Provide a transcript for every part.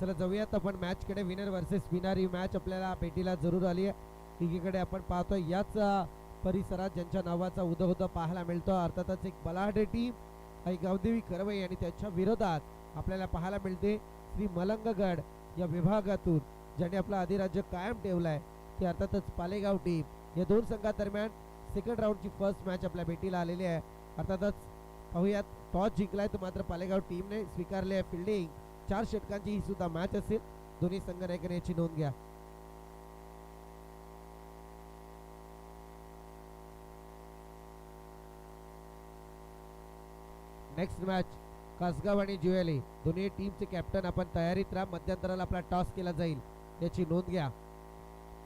चला जाऊयात आपण मॅच कडे. विनर वर्सेस विनर ही मॅच आपल्याला भेटीला जरूर आली आहे. एकीकडे आपण पाहतो याच परिसरात ज्यांच्या नावाचा उदो पाहायला मिळतो, अर्थातच एक बलाढ्य टीम आई गावदेवी करवई आणि त्यांच्या विरोधात आपल्याला पाहायला मिळते श्री मलंगगड या विभागातून ज्याने आपला अधिराज्य कायम ठेवलाय ती अर्थातच पालेगाव टीम. या दोन संघादरम्यान सेकंड राऊंडची फर्स्ट मॅच आपल्या भेटीला आलेली आहे. अर्थातच पाहूयात टॉस जिंकलाय तर मात्र पालेगाव टीमने स्वीकारले आहे फिल्डिंग. 4 षटकांची ही सुद्धा मॅच असेल. दोन्ही संघ नायकांनी याची नोंद घ्या. नेक्स्ट मॅच कासगाव आणि ज्युएली दोन्ही टीमचे कॅप्टन आपण तयारीत राहा. मध्यंतराला आपला टॉस केला जाईल याची नोंद घ्या.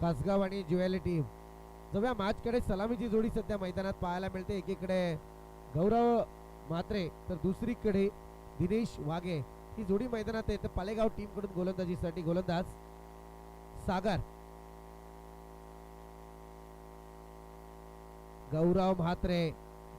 कासगाव आणि ज्युएली टीम. जव्या मॅच कडे सलामीची जोडी सध्या मैदानात पाहायला मिळते. एकीकडे गौरव म्हात्रे तर दुसरीकडे दिनेश वाघे ही जोडी मैदानात आहे. तर पालेगाव टीम कडून गोलंदाजीसाठी गोलंदाज Sagar. Gaurav Mhatre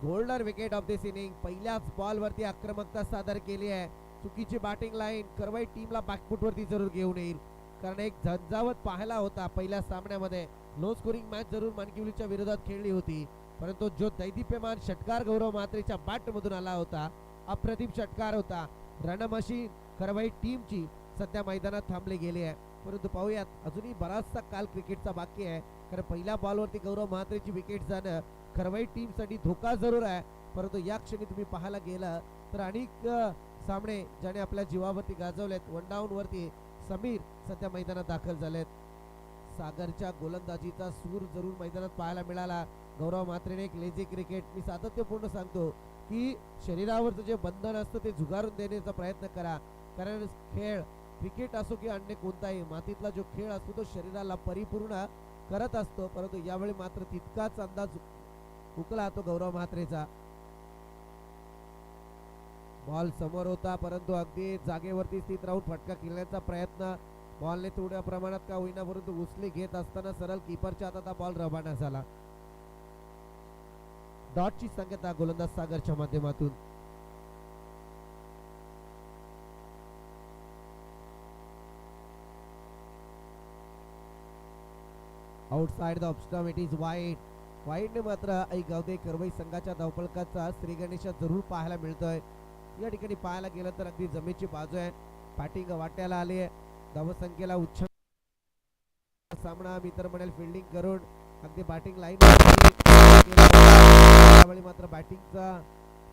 golden wicket of this inning. पहिल्याच बॉल वरती आक्रमकता सादर केली आहे. चुकीची बॅटिंग लाईन करवई टीमला बॅकफुट वरती जरूर घेऊन येईल, कारण एक झंझावत पाहायला होता पहिल्या सामन्यामध्ये. लो स्कोरिंग मॅच जरूर मानकिवलीच्या विरोधात खेळली होती, परंतु जो दैदिप्यमान षटकार गौरव म्हात्रेच्या बॅट मधून आला होता, अप्रतिम षटकार होता. रणमशीन करवई टीमची सध्या मैदानात थांबली गेली आहे. परंतु पाहूयात अजूनही बराचसा काल क्रिकेटचा बाकी आहे, कारण पहिल्या बॉलवरती गौरव म्हात्रेची विकेट जाणं करवई टीम साठी धोका जरूर आहे. परंतु या क्षणी तुम्ही पाहायला गेलं तर अनेक सामने ज्याने आपल्या जीवावरती गाजवलेत. 1 डाऊन वरती समीर सध्या मैदानात दाखल झालेत. सागरच्या गोलंदाजीचा सूर जरूर मैदानात पाहायला मिळाला. गौरव म्हात्रेने एक लेझी क्रिकेट, मी सातत्यपूर्ण सांगतो की शरीरावरचं जे बंधन असतं ते झुगारून देण्याचा प्रयत्न करा, कारण खेळ क्रिकेट असो की अन्य कोणताही मातीतला जो खेळ असतो तो शरीराला परिपूर्ण करत असतो. परंतु यावेळी मात्र तितकाच अंदाज हुकला तो गौरव म्हात्रेचा. बॉल समोर होता, परंतु अगदी जागेवरती स्थित राहून फटका खेळण्याचा प्रयत्न. बॉलने थोड्या प्रमाणात का होईना परंतु उचली घेत असताना सरळ कीपरच्या हातात बॉल रवाना झाला. डॉटची संकेता गोलंदाज सागरच्या माध्यमातून. Outside the off stump, it is wide. वाईडने मात्र आई गावदे करवई संघाच्या धावपळकाचा श्री गणेशा जरूर पाहायला मिळतोय. या ठिकाणी पाहायला गेलं तर अगदी जमेची बाजू आहे. बॅटिंग वाट्याला आली आहे. धावसंख्येला उच्च सामना मी तर म्हणेल फिल्डिंग करून अगदी बॅटिंग लाईन त्यावेळी मात्र बॅटिंगचा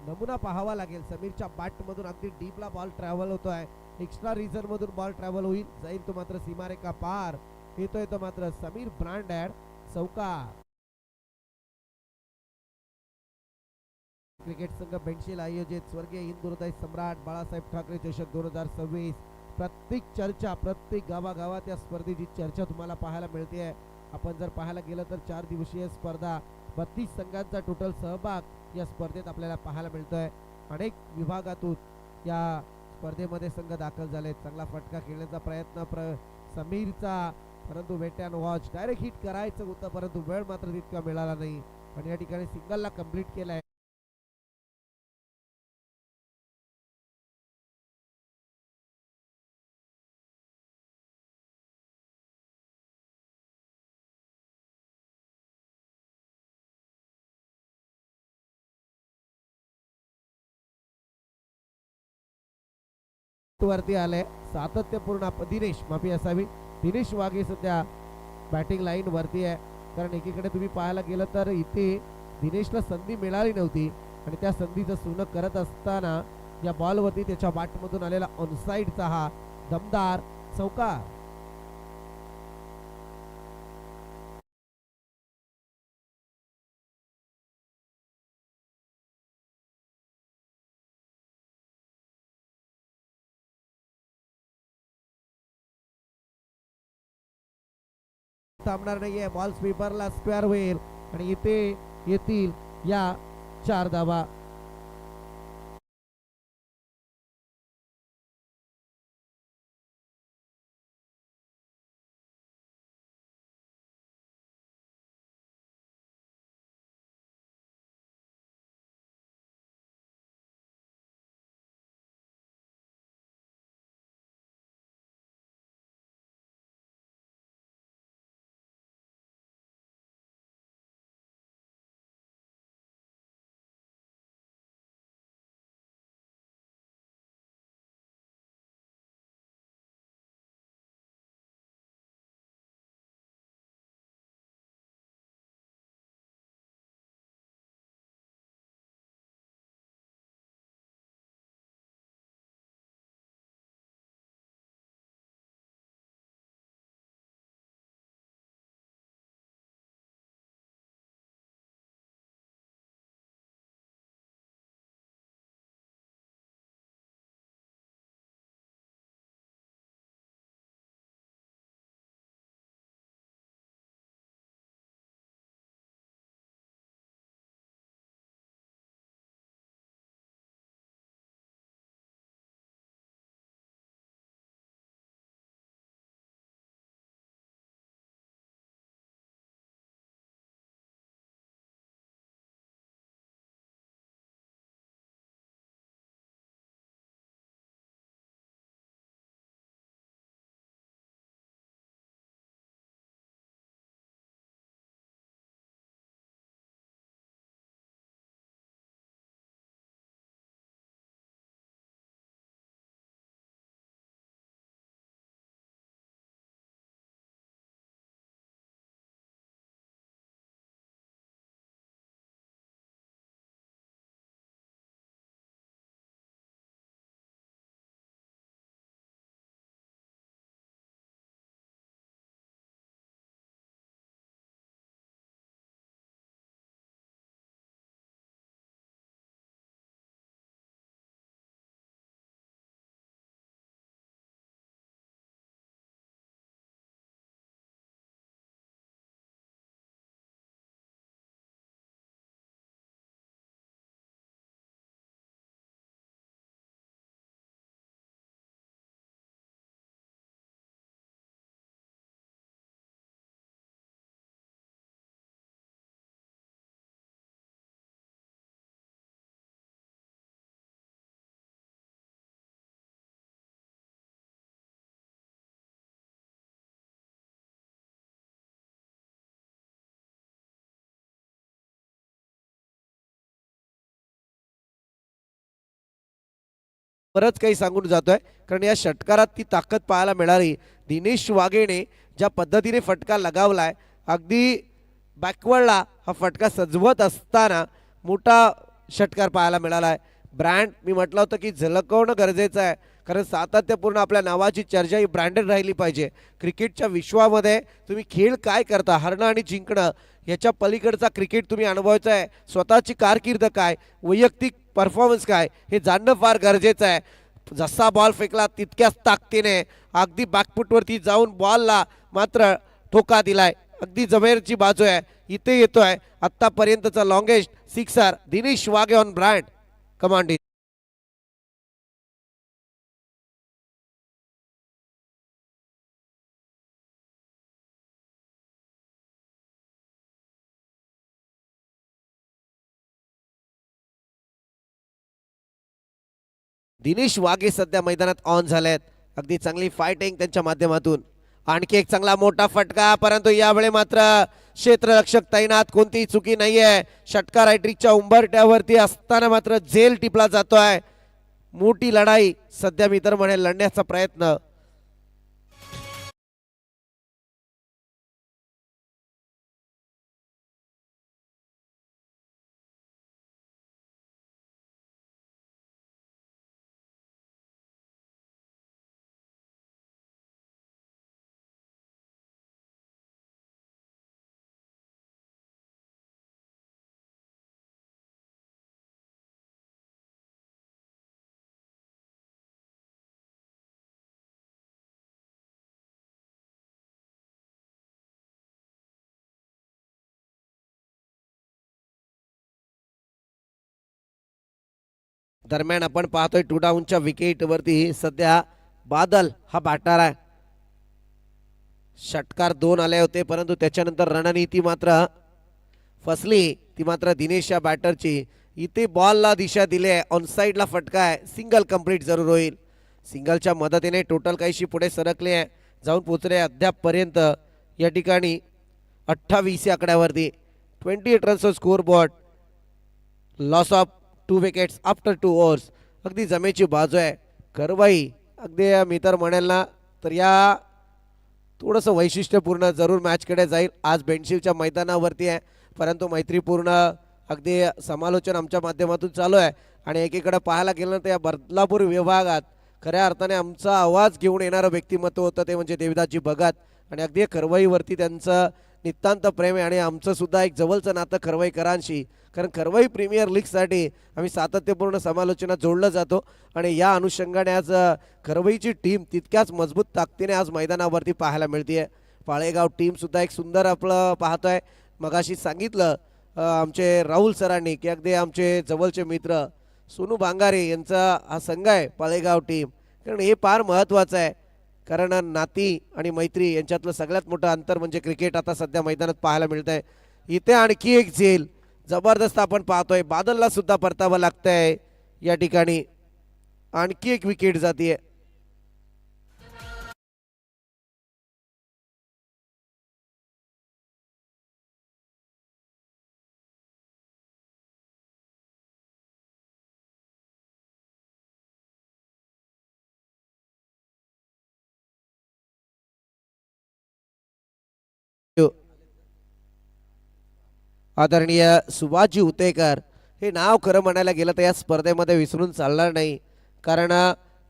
नमुना पाहावा लागेल. समीरच्या बॅट मधून अगदी डीपला बॉल ट्रॅव्हल होतोय. एक्स्ट्रा रिझन मधून बॉल ट्रॅव्हल होईल, जाईल तो मात्र सीमारेखा पार. येतोय तो मात्र समीर ब्रांडेड चौकार. क्रिकेट संघ बेंशील आयोजित स्वर्गीय हिंदुहृदय सम्राट बाळासाहेब ठाकरे चषक 2026. प्रत्येक चर्चा, प्रत्येक गावागावात या स्पर्धेची चर्चा तुम्हाला पाहायला मिळते. आपण जर पाहायला गेलं तर 4 दिवसीय स्पर्धा, 32 संघांचा टोटल सहभाग या स्पर्धेत आपल्याला पाहायला मिळतोय. अनेक विभागातून या स्पर्धेमध्ये संघ दाखल झाले. चांगला फटका खेळण्याचा प्रयत्न समीरचा, परंतु wait and watch. Direct hit करायचं होतं परंतु वेळ मात्र तितका मिळाला नाही आणि या ठिकाणी सिंगलला कंप्लीट केलाय. वरती आले सातत्यपूर्ण दिनेश माफी असावी दिनेश वाघे सध्या बॅटिंग लाईन वरती आहे. कारण एकीकडे तुम्ही पाहायला गेलं तर इथे दिनेशला संधी मिळाली नव्हती आणि त्या संधीचं सोनं करत असताना या बॉल वरती त्याच्या बॅट मधून आलेला ऑनसाइडचा हा दमदार चौकार. थांबणार नाहीये. बॉल स्वीपरला स्क्वेअर होईल आणि इथे येतील या 4 धावा. बरंच काही सांगून जातोय, कारण या षटकारात ती ताकद पाहायला मिळाली. दिनेश वाघेने ज्या पद्धतीने फटका लगावलाय, अगदी बॅकवर्डला हा फटका सजवत असताना मोठा षटकार पाहायला मिळालाय. ब्रँड मी म्हटलं होतं की झलकवणं गरजेचं आहे, कारण सातत्यपूर्ण आपल्या नावाची चर्चा ही ब्रँडेड राहिली पाहिजे. क्रिकेटच्या विश्वामध्ये तुम्ही खेळ काय करता, हरणं आणि जिंकणं याच्या पलीकडचा क्रिकेट तुम्ही अनुभवायचा आहे. स्वतःची कारकीर्द काय, वैयक्तिक परफॉर्मन्स काय हे जाणणं फार गरजेचं आहे. जसा बॉल फेकला तितक्याच ताकदीने अगदी बॅकफुटवरती जाऊन बॉलला मात्र ठोका दिलाय. अगदी जमेरची बाजू आहे, इथे येतोय आत्तापर्यंतचा longest sixer Dinesh Wahge on brand commanding. Dinesh Wahge सध्या मैदानात ऑन झालेत. अगदी चांगली फायटिंग त्यांच्या माध्यमातून. आणखी एक चांगला मोठा फटका, परंतु यावेळी मात्र क्षेत्ररक्षक तैनात, कोणतीही चुकी नाहीये. षटकार हायट्रिकच्या उंबरट्यावरती असताना मात्र झेल टिपला जातोय. मोठी लढाई सध्या मी तर म्हणेल लढण्याचा प्रयत्न. दरम्यान आपण पाहतोय टू डाऊनच्या विकेट वरती सध्या बादल हा बॅटर आहे. षटकार 2 आले होते, परंतु त्याच्यानंतर रणनीती मात्र फसली, ती मात्र दिनेश या बॅटरची. इथे बॉलला दिशा दिली आहे, ऑन साईडला फटका आहे, सिंगल कंप्लीट जरूर होईल. सिंगलच्या मदतीने टोटल काहीशी पुढे सरकले आहे, जाऊन पोचले अद्यापपर्यंत या ठिकाणी 28 या आकड्यावरती. 28 runs score board. Loss of 2 wickets after 2 overs. अगदी जमेची बाजू आहे. करवाई अगदी मी तर म्हणेल ना तर या थोडंसं वैशिष्ट्यपूर्ण जरूर मॅचकडे जाईल. आज बेंडशिवच्या मैदानावरती आहे, परंतु मैत्रीपूर्ण अगदी समालोचन आमच्या माध्यमातून चालू आहे. आणि एकीकडे पाहायला गेलं तर या बदलापूर विभागात खऱ्या अर्थाने आमचा आवाज घेऊन येणारं व्यक्तिमत्व होतं ते म्हणजे देवदासजी भगत. आणि अगदी खरवाईवरती त्यांचं नितांत प्रेम आहे, आणि आमचं सुद्धा एक जवळचं नातं खरवाईकरांशी, कारण खरवाई प्रीमियर लीगसाठी आम्ही सातत्यपूर्ण समालोचनात जोडलं जातो. आणि या अनुषंगाने आज खरवाईची टीम तितक्याच मजबूत ताकदीने आज मैदानावरती पाहायला मिळते. पाळेगाव टीम सुद्धा एक सुंदर आपलं पाहतोय. मगाशी सांगितलं आमचे राहुल सरांनी की अगदी आमचे जवळचे मित्र सोनू बांगारे यांचा हा संघ आहे पाळेगाव टीम. कारण हे फार महत्त्वाचं आहे, कारण नाती आणि मैत्री यांच्यातलं सगळ्यात मोठं अंतर म्हणजे क्रिकेट आता सध्या मैदानात पाहायला मिळत आहे. इथे आणखी एक झेल जबरदस्त आपण पाहतोय. बादलला सुद्धा परतावं लागतंय या ठिकाणी. आणखी एक विकेट जातीये. आदरणीय सुभाषजी उतेकर हे नाव खरं म्हणायला गेलं तर या स्पर्धेमध्ये विसरून चालणार नाही, कारण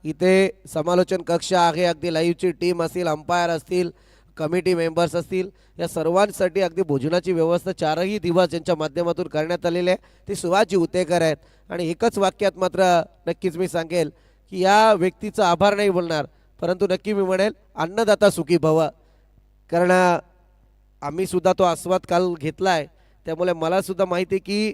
इथे समालोचन कक्ष आहे. अगदी लाईव्हची टीम असतील, अंपायर असतील, कमिटी मेंबर्स असतील, या सर्वांसाठी अगदी भोजनाची व्यवस्था 4ही दिवस यांच्या माध्यमातून करण्यात आलेली आहे. ते सुभाषजी उतेकर आहेत. आणि एकच वाक्यात मात्र नक्कीच मी सांगेल की या व्यक्तीचा आभार नाही बोलणार, परंतु नक्की मी म्हणेल अन्नदाता सुखी भव. कारण आम्ही सुद्धा तो आस्वाद काल घेतलाय, त्यामुळे मला सुद्धा माहिती आहे की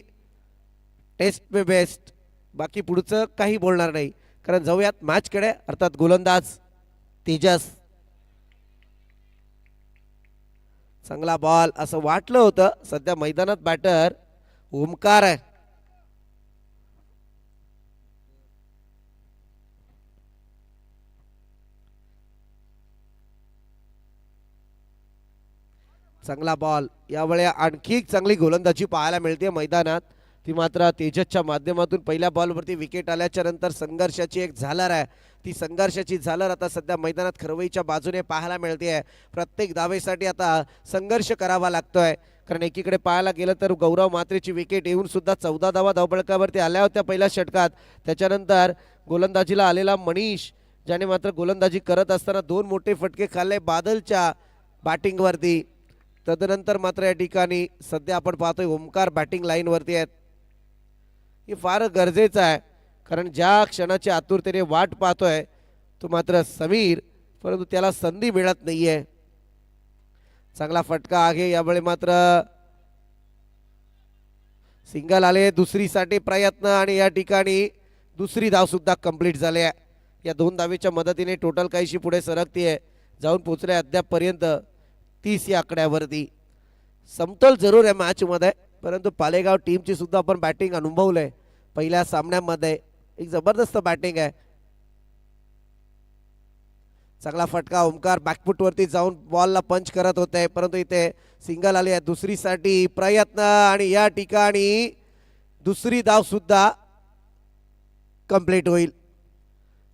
टेस्ट पे बेस्ट. बाकी पुढचं काही बोलणार नाही, कारण जाऊयात मॅचकडे. अर्थात गोलंदाज तेजस. चांगला बॉल असं वाटलं होतं. सध्या मैदानात बॅटर ओमकार आहे. चांगला बॉल. यावेळी आणखी एक चांगली गोलंदाजी पाहायला मिळते मैदानात. ती मात्र तेजसच्या माध्यमातून पहिल्या बॉलवरती विकेट आल्याच्या नंतर संघर्षाची एक झालर आहे. ती संघर्षाची झालर आता सध्या मैदानात खरवईच्या बाजूने पाहायला मिळते. प्रत्येक धावेसाठी आता संघर्ष करावा लागतोय, कारण एकीकडे पाहायला गेलं तर गौरव म्हात्रेची विकेट येऊन सुद्धा 14 धावा धावफलकावरती आल्या होत्या पहिल्या षटकात. त्याच्यानंतर गोलंदाजीला आलेला मनीष, ज्याने मात्र गोलंदाजी करत असताना 2 मोठे फटके खाल्ले बादलच्या बॅटिंगवरती. तदनंतर मात्र या ठिकाणी सध्या आपण पाहतोय ओमकार बॅटिंग लाईनवरती आहेत. हे फार गरजेचं आहे, कारण ज्या क्षणाची आतुरतेने वाट पाहतोय तो मात्र समीर, परंतु त्याला संधी मिळत नाहीये. चांगला फटका आहे यावेळी मात्र सिंगल आले. दुसरीसाठी प्रयत्न आणि या ठिकाणी दुसरी धाव सुद्धा कंप्लीट झाली आहे. या 2 धावेच्या मदतीने टोटल काहीशी पुढे सरकतीये, जाऊन पोहोचले अद्यापपर्यंत 30 या आकड्यावरती. समतोल जरूर आहे मॅचमध्ये, परंतु पालेगाव टीमची सुद्धा आपण बॅटिंग अनुभवलंय पहिल्या सामन्यामध्ये. एक जबरदस्त बॅटिंग आहे. चांगला फटका. ओमकार बॅकफुटवरती जाऊन बॉलला पंच करत होते, परंतु इथे सिंगल आली आहे. दुसरीसाठी प्रयत्न आणि या ठिकाणी दुसरी धाव सुद्धा कंप्लीट होईल.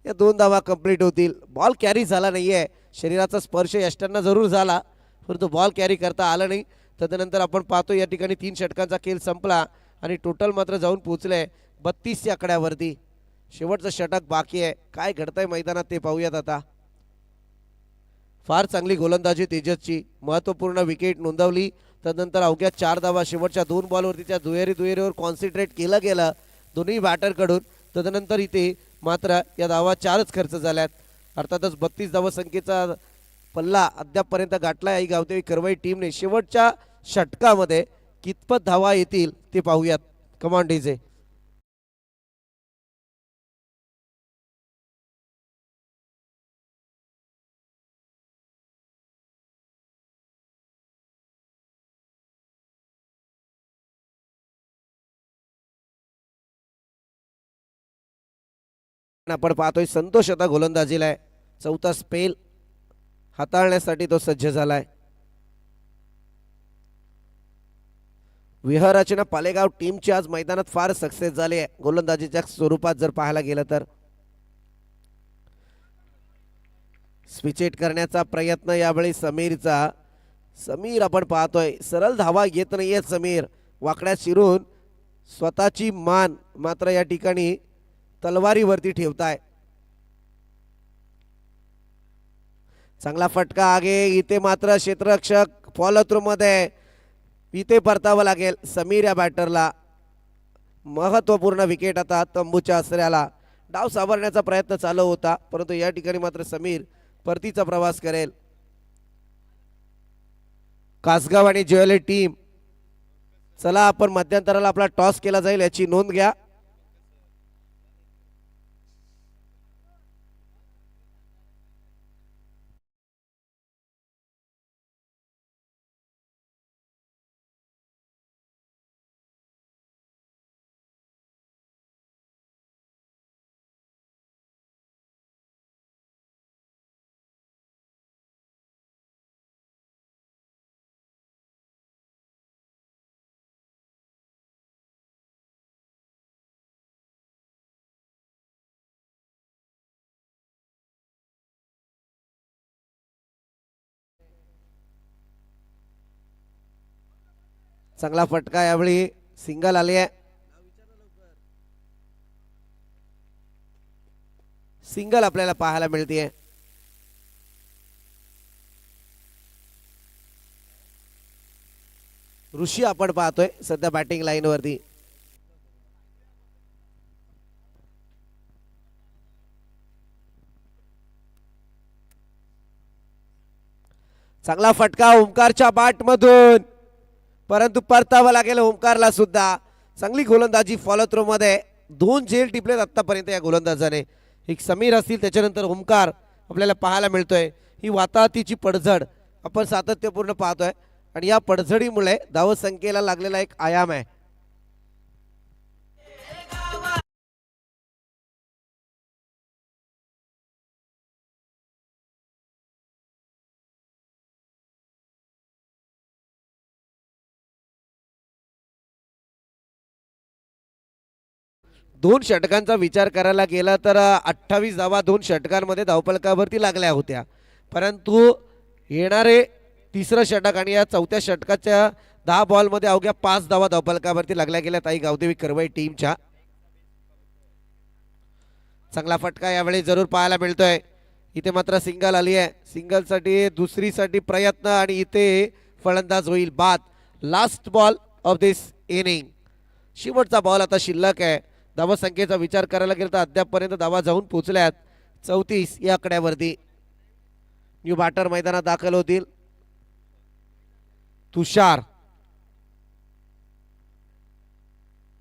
या 2 धावा कंप्लीट होतील. बॉल कॅरी झाला नाहीये, शरीराचा स्पर्श यष्टांना जरूर झाला, परंतु बॉल कॅरी करता आला नाही. तदनंतर आपण पाहतो या ठिकाणी 3 षटकांचा खेळ संपला आणि टोटल मात्र जाऊन पोहोचले 32 या आकड्यावरती. शेवटचं षटक बाकी आहे. काय घडतंय मैदानात ते पाहूयात आता. फार चांगली गोलंदाजी तेजसची, महत्त्वपूर्ण विकेट नोंदवली. तदनंतर अवघ्या 4 धावा शेवटच्या 2 बॉलवरती त्या दुहेरीवर कॉन्सन्ट्रेट केलं गेलं दोन्ही बॅटरकडून. तदनंतर इथे मात्र या धावा 4च खर्च झाल्यात. अर्थातच 32 धावसंख्येचा पल्ला अद्यापपर्यंत गाठला आहे गावदेवी करवई टीमने. शेवटच्या षटकामध्ये कितपत धावा येतील ते पाहूयात. Command DJ. आपण पाहतोय संतोष आता गोलंदाजीला आहे. 4था स्पेल हाताळण्यासाठी तो सज्ज झालाय. विहरचना पालेगाव टीमची आज मैदानात फार सक्सेस झाली आहे गोलंदाजीच्या स्वरूपात जर पाहायला गेलं तर. स्विचेट करण्याचा प्रयत्न यावेळी समीरचा. समीर आपण पाहतोय सरळ धावा येत नाहीये. समीर वाकड्यात शिरून स्वतःची मान मात्र या ठिकाणी तलवारीवरती ठेवताय. चांगला फटका आगे. इथे मात्र क्षेत्ररक्षक फॉलो थ्रू मध्ये, इथे परतावं लागेल समीर या बॅटरला. महत्वपूर्ण विकेट आता तंबूच्या आसऱ्याला. डाव सावरण्याचा प्रयत्न चालू होता, परंतु या ठिकाणी मात्र समीर परतीचा प्रवास करेल. कासगाव आणि ज्वेलरी टीम, चला आपण मध्यंतराला आपला टॉस केला जाईल याची नोंद घ्या. चांगला फटका. यावेळी सिंगल आली आहे. सिंगल आपल्याला पाहायला मिळते. ऋषी आपण पाहतोय सध्या बॅटिंग लाईन वरती. चांगला फटका ओमकारच्या बॅट मधून, परंतु परतावं लागेल ओमकारला सुद्धा. चांगली गोलंदाजी फॉलो थ्रो मध्ये. 2 झेल टिपलेत आतापर्यंत या गोलंदाजाने. एक समीर असतील, त्याच्यानंतर ओमकार आपल्याला पाहायला मिळतोय. ही वाताहतीची पडझड आपण सातत्यपूर्ण पाहतोय आणि या पडझडीमुळे धावसंख्येला लागलेला एक आयाम आहे. 2 षटकांचा विचार करायला गेला तर 28 धावा 2 षटकांमध्ये धावफलकावरती लागल्या होत्या, परंतु येणारे तिसरं षटक आणि या चौथ्या षटकाच्या 10 बॉलमध्ये अवघ्या 5 धावा धावफलकावरती लागल्या गेल्या ताई गावदेवी करवई टीमच्या. चांगला फटका यावेळी जरूर पाहायला मिळतोय. इथे मात्र सिंगल आली आहे, सिंगलसाठी दुसरीसाठी प्रयत्न आणि इथे फलंदाज होईल बाद. Last ball of this inning, शेवटचा बॉल आता शिल्लक आहे. धावसंख्येचा विचार करायला गेला तर अद्यापपर्यंत धावा जाऊन पोहोचल्यात 34 या आकड्यावरती. न्यू बॅटर मैदानात दाखल होतील तुषार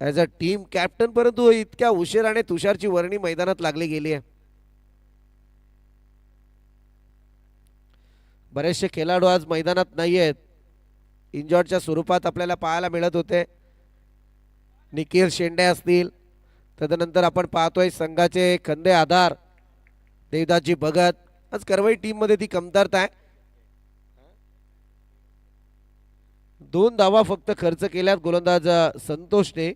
ॲज अ टीम कॅप्टन, परंतु इतक्या उशिराने तुषारची वर्णी मैदानात लागली गेली आहे. बरेचसे खेळाडू आज मैदानात नाही आहेत, इंजॉर्डच्या स्वरूपात आपल्याला पाहायला मिळत होते. निखिल शेंडे असतील, तदनंतर आपण पाहतोय संघाचे खंदे आधार देवदासजी भगत. आज करवई टीम मध्ये ती कमतरता आहे. 2 धावा फक्त खर्च केल्यात गोलंदाज संतोषने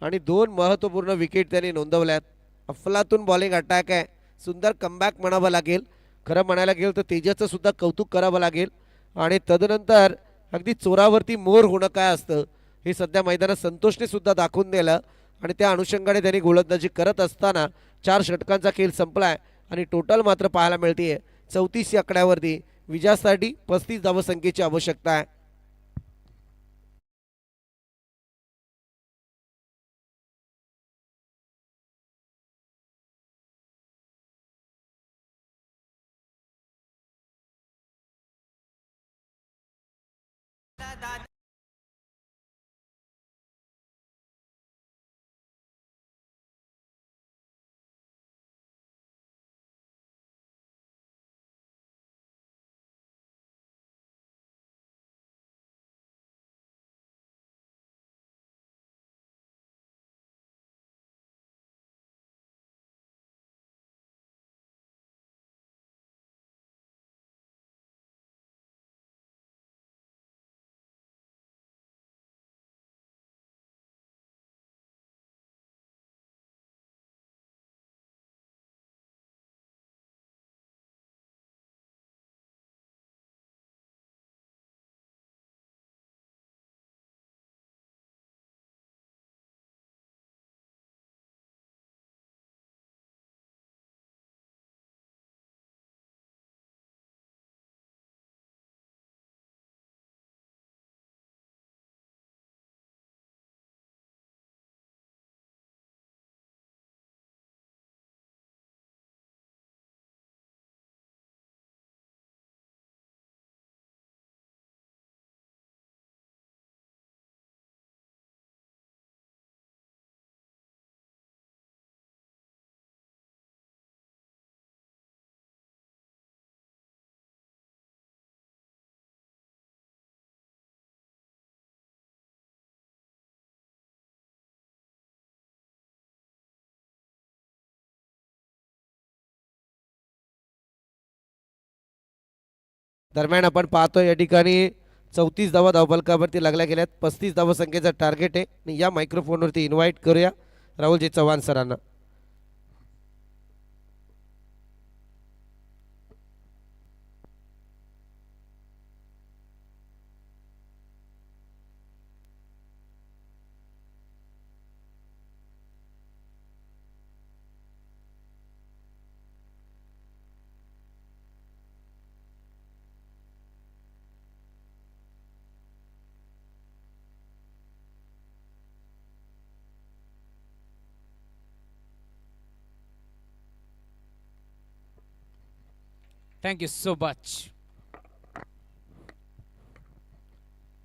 आणि 2 महत्वपूर्ण विकेट त्यांनी नोंदवल्यात. अफलातून बॉलिंग अटॅक आहे, सुंदर कमबॅक म्हणावं लागेल. खरं म्हणायला गेलं तर तेजाचं सुद्धा कौतुक करावं लागेल. आणि तदनंतर अगदी चोरावरती मोर होणं काय असतं हे सध्या मैदानात संतोषने सुद्धा दाखवून दिलं आणि त्या अनुषंगाने त्यांनी गोलंदाजी करत असताना 4 षटकांचा खेळ संपलाय आणि टोटल मात्र पाहायला मिळते 34 या आकड्यावरती. विजयासाठी 35 धावसंख्येची आवश्यकता आहे. दरम्यान आपण पाहतोय या ठिकाणी 34 धावा धावफलकावरती लागल्या गेल्यात. 35 धावसंख्येचं टार्गेट आहे आणि या मायक्रोफोनवरती इन्व्हाइट करूया राहुलजी चव्हाण सरांना. Thank you so much.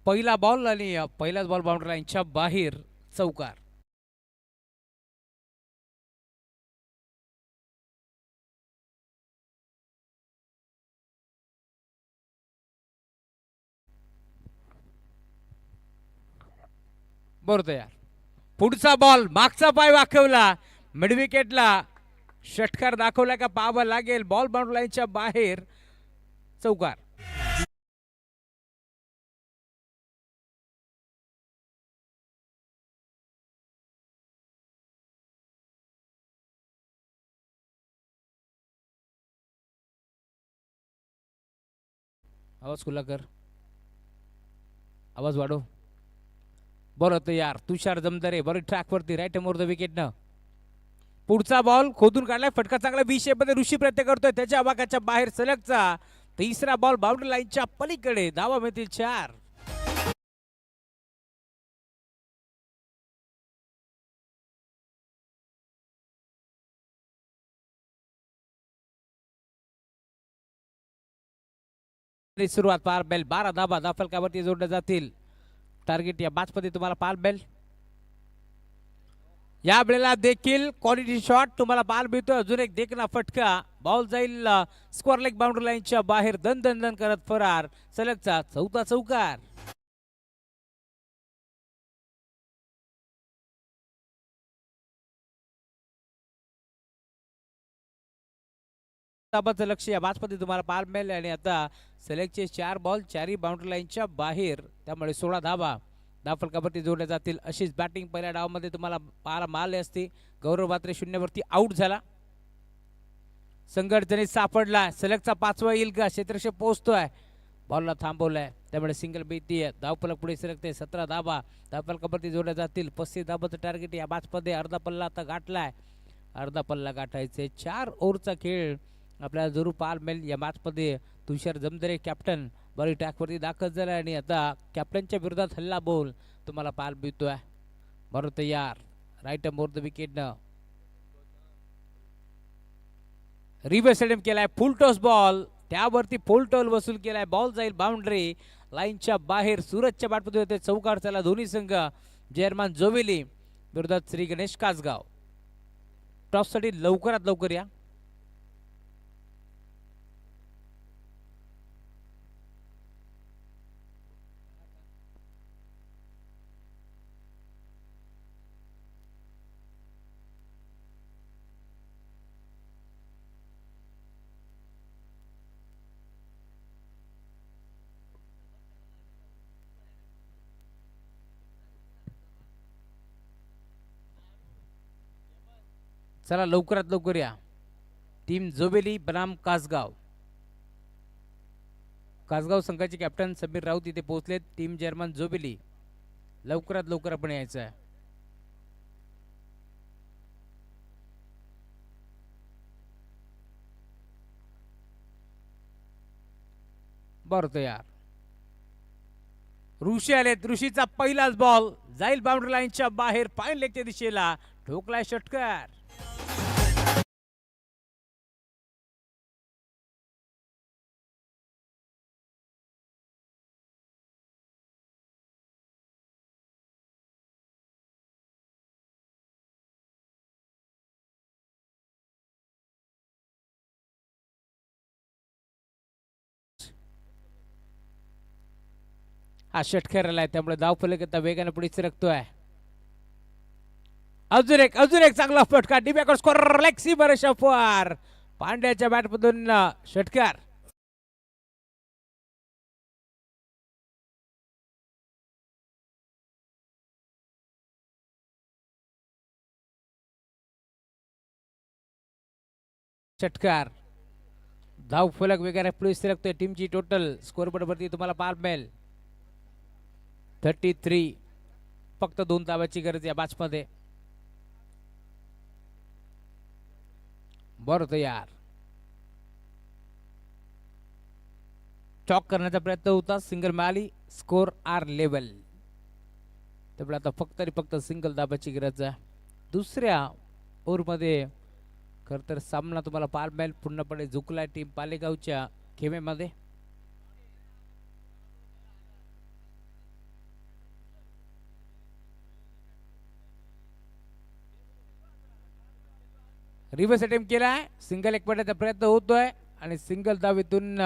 पहिला बॉल आणि पहिलाच बॉल बाउंड्री लाईनच्या बाहेर चौकार. बरोबर यार, पुढचा बॉल मागचा पाय वाकवला, मिड विकेटला षटकार दाखवला का पाहावं लागेल. बॉल बाउंड्री लाईनच्या बाहेर चौकार. आवाज खुला कर, आवाज वाढव. बरं तर यार तुषार जमदारे बरं ट्रॅक वरती राईट मोर द विकेट न. पुढचा बॉल खोदून काढलाय, फटका चांगला बी शेप मध्ये ऋषी प्रयत्न करतोय त्याच्या आवाकाच्या बाहेर. सलगचा तिसरा बॉल बाउंड्री लाईनच्या पलीकडे, धावा मिळतील 4. सुरुवात पार बेल 12 धाबा धाफलकावरती जोडल्या जातील. टार्गेट या बॅचमध्ये तुम्हाला पार बेल. या वेळेला देखील क्वालिटी शॉट तुम्हाला पार मिळतोय. अजून एक देखना फटका, बॉल जाईल स्क्वेअर लेग बाउंड्री लाईनच्या बाहेर. दन दन दन करत फरार. सलगचा चौथा चौकार. लक्ष या बॅचमध्ये तुम्हाला पार मिळेल. आणि आता सलगचे 4 बॉल 4ही बाउंड्री लाईनच्या बाहेर, त्यामुळे 16 धाबा धाफलकावरती जोडल्या जातील. अशीच बॅटिंग पहिल्या डावामध्ये तुम्हाला पाहायला मिळाली असती. गौरव बात्रे 0 वरती आउट झाला. संघर्ष जणीत सापडला. सलगचा 5वा येईल का, क्षेत्रक्षे पोहोचतोय, बॉलला थांबवलाय, त्यामुळे सिंगल भीती. धावफलक पुढे सरकते. 17 धाबा धावफलकावरती जोडल्या जातील. 35 धाबाचं टार्गेट या बॅचमध्ये. अर्धा पल्ला आता गाठलाय, अर्धा पल्ला गाठायचे. 4 ओव्हरचा खेळ आपल्याला जरूर पाहायला मिळेल या मॅचमध्ये. तुषार जमदरे कॅप्टन बॉलिंग ट्रॅकवरती दाखल झाला आणि आता कॅप्टनच्या विरोधात हल्ला बॉल तुम्हाला पाहायला मिळतोय. बरं तयार राईट मोर द विकेटनं रिव्हर्स स्टेडियम केलाय. फुल टॉस बॉल, त्यावरती फुल टॉल वसूल केलाय. बॉल जाईल बाउंड्री लाईनच्या बाहेर. सूरजच्या बॅटमध्ये होते चौकार. चला दोन्ही संघ जयरमान जोवेली विरोधात श्री गणेश कासगाव. टॉससाठी लवकरात लवकर या. चला लवकरात लवकर या. टीम जोबेली बनाम कासगाव. कासगाव संघाचे कॅप्टन समीर राऊत इथे पोहोचलेत. टीम जर्मन जोबेली, लवकरात लवकर आपण यायचं आहे. बरं यार ऋषी आलेत. ऋषीचा पहिलाच बॉल जाईल बाउंड्री लाईनच्या बाहेर. फाईन लेगच्या दिशेला ठोकलाय षटकार. हा षटकार आलाय, त्यामुळे धावफलक आता वेगाने पुढे सरकतोय. अजून एक चांगला फटका. डिबॅकर स्कोर लेक्सी बर शफवार. पांड्याच्या बॅटमधून षटकार. षटकार. धावफलक वेगाने पुढे सरकतोय. टीमची टोटल स्कोर बोर्ड वरती तुम्हाला पार मिळेल 33. फक्त 2 धावांची गरज या मॅच मध्ये. बरं तयार. चॉक करण्याचा प्रयत्न होता, सिंगल मिळाली. Score are level. त्यामुळे आता फक्त सिंगल धाबाची गरज आहे. दुसऱ्या ओव्हरमध्ये खरं तर सामना तुम्हाला पार मिळेल. पूर्णपणे झुकलाय टीम पालेगावच्या खेमेमध्ये. रिव्हर्स अटेम्प्ट केलाय. सिंगल एकवटण्याचा प्रयत्न होतोय आणि सिंगल धावेतून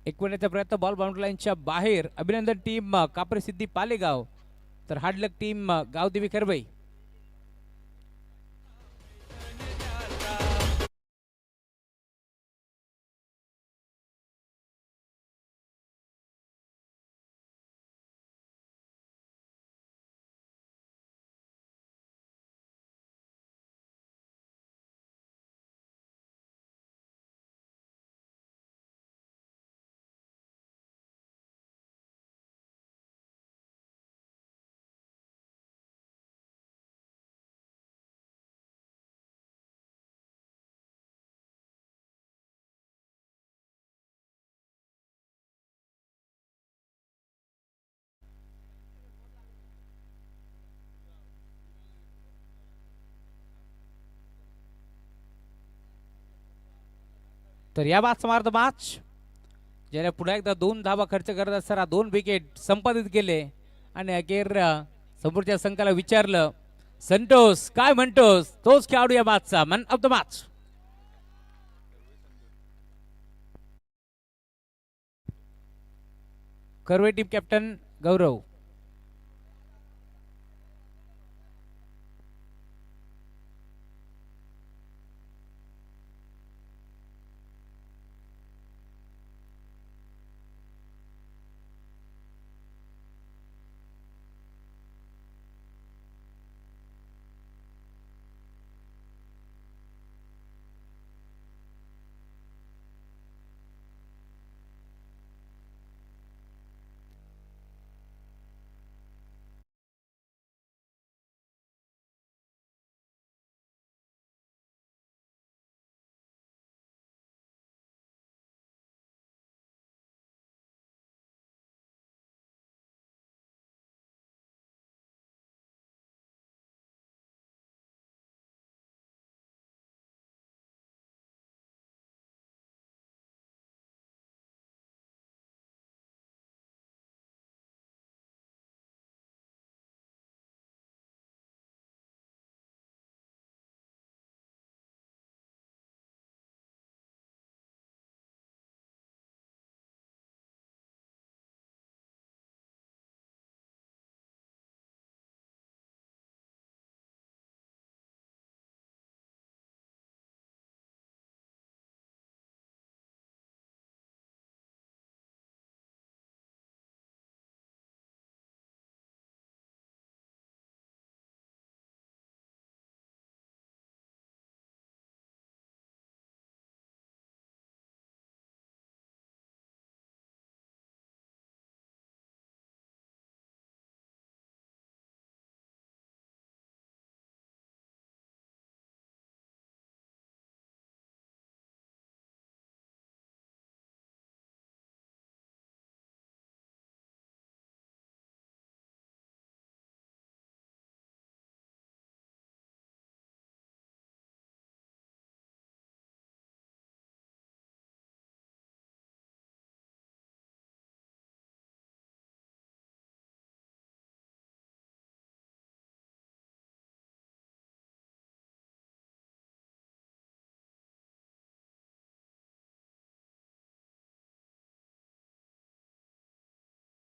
एकवटण्याचा प्रयत्न. बॉल बाउंड्री लाईनच्या बाहेर. अभिनंदन टीम कापरे सिद्धी पालेगाव, तर हार्डलक टीम गावदेवी करबई. तर या बाद समाप्त मॅच ज्याने पुन्हा एकदा 2 धावा खर्च करत असताना 2 विकेट संपादित केले आणि अखेर समोरच्या संघाला विचारलं, संतोष काय म्हणतोस? तोच खेळाडू या मॅचचा man of the match. Karve team captain Gaurav.